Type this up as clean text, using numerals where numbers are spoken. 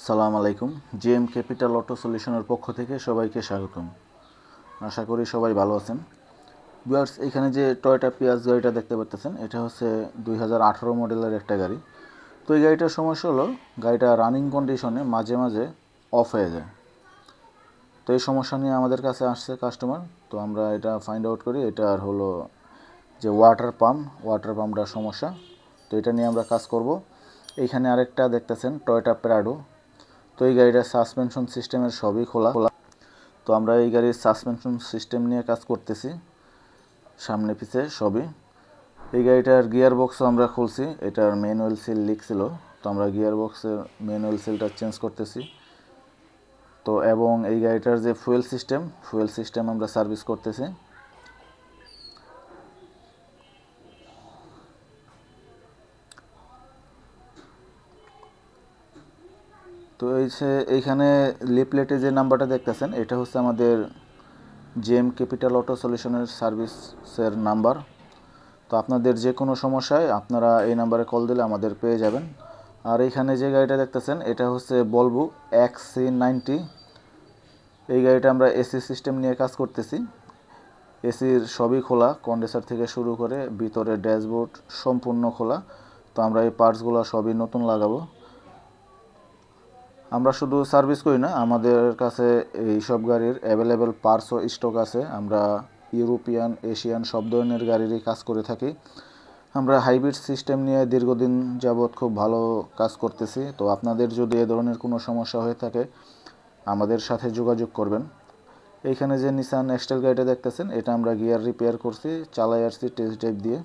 সালাম আলাইকুম। GM capital auto সলিউশনের পক্ষ থেকে সবাইকে স্বাগতম। আশা করি সবাই ভালো আছেন। ভিউয়ার্স, এখানে যে টয়োটা পিয়াজ গাড়িটা দেখতে পাচ্ছেন, এটা হচ্ছে 2018 মডেলের একটা গাড়ি। তো এই গাড়িটার সমস্যা হলো গাড়িটা রানিং কন্ডিশনে মাঝে মাঝে অফ হয়ে যায়। তো এই সমস্যা নিয়ে আমাদের কাছে আসছে কাস্টমার। তো আমরা এটা ফাইন্ড আউট করি এটার হলো যে ওয়াটার পাম্পটার সমস্যা। তো এটা নিয়ে আমরা কাজ করব। এইখানে আরেকটা দেখতেছেন টয়োটা প্রাডো। তো এই গাড়িটার সাসপেনশন সিস্টেমের সবই খোলা। তো আমরা এই গাড়ির সাসপেনশন সিস্টেম নিয়ে কাজ করতেছি, সামনে পিছে সবই। এই গাড়িটার গিয়ার বক্সও আমরা খুলছি, এটার ম্যানুয়াল সিল লিক ছিল। তো আমরা গিয়ার বক্সের ম্যানুয়াল সিলটা চেঞ্জ করতেছি। তো এবং এই গাড়িটার যে ফুয়েল সিস্টেম আমরা সার্ভিস করতেছি। তো এইখানে লিফলেটে যে নাম্বারটা দেখতেছেন, এটা হচ্ছে আমাদের জিএম ক্যাপিটাল অটো সলিউশনের সার্ভিসের নাম্বার। তো আপনাদের যে কোনো সমস্যায় আপনারা এই নাম্বারে কল দিলে আমাদের পেয়ে যাবেন। আর এইখানে যে গাড়িটা দেখতেছেন, এটা হচ্ছে ভলভো XC90। এই গাড়িটা আমরা এসি সিস্টেম নিয়ে কাজ করতেছি। এসির সবই খোলা, কন্ডেন্সার থেকে শুরু করে ভিতরে ড্যাশবোর্ড সম্পূর্ণ খোলা। তো আমরা এই পার্টসগুলো সবই নতুন লাগাবো। আমরা শুধু সার্ভিস করি না, আমাদের কাছে এই সব গাড়ির অ্যাভেলেবেল পার্টসও স্টক আছে। আমরা ইউরোপিয়ান, এশিয়ান সব ধরনের গাড়িরই কাজ করে থাকি। আমরা হাইব্রিড সিস্টেম নিয়ে দীর্ঘদিন যাবৎ খুব ভালো কাজ করতেছি। তো আপনাদের যদি এ ধরনের কোনো সমস্যা হয়ে থাকে আমাদের সাথে যোগাযোগ করবেন। এইখানে যে নিসান এক্সটেল গাড়িটা দেখতেছেন, এটা আমরা গিয়ার রিপেয়ার করছি, চালাই আসছি টেস্ট ড্রাইভ দিয়ে।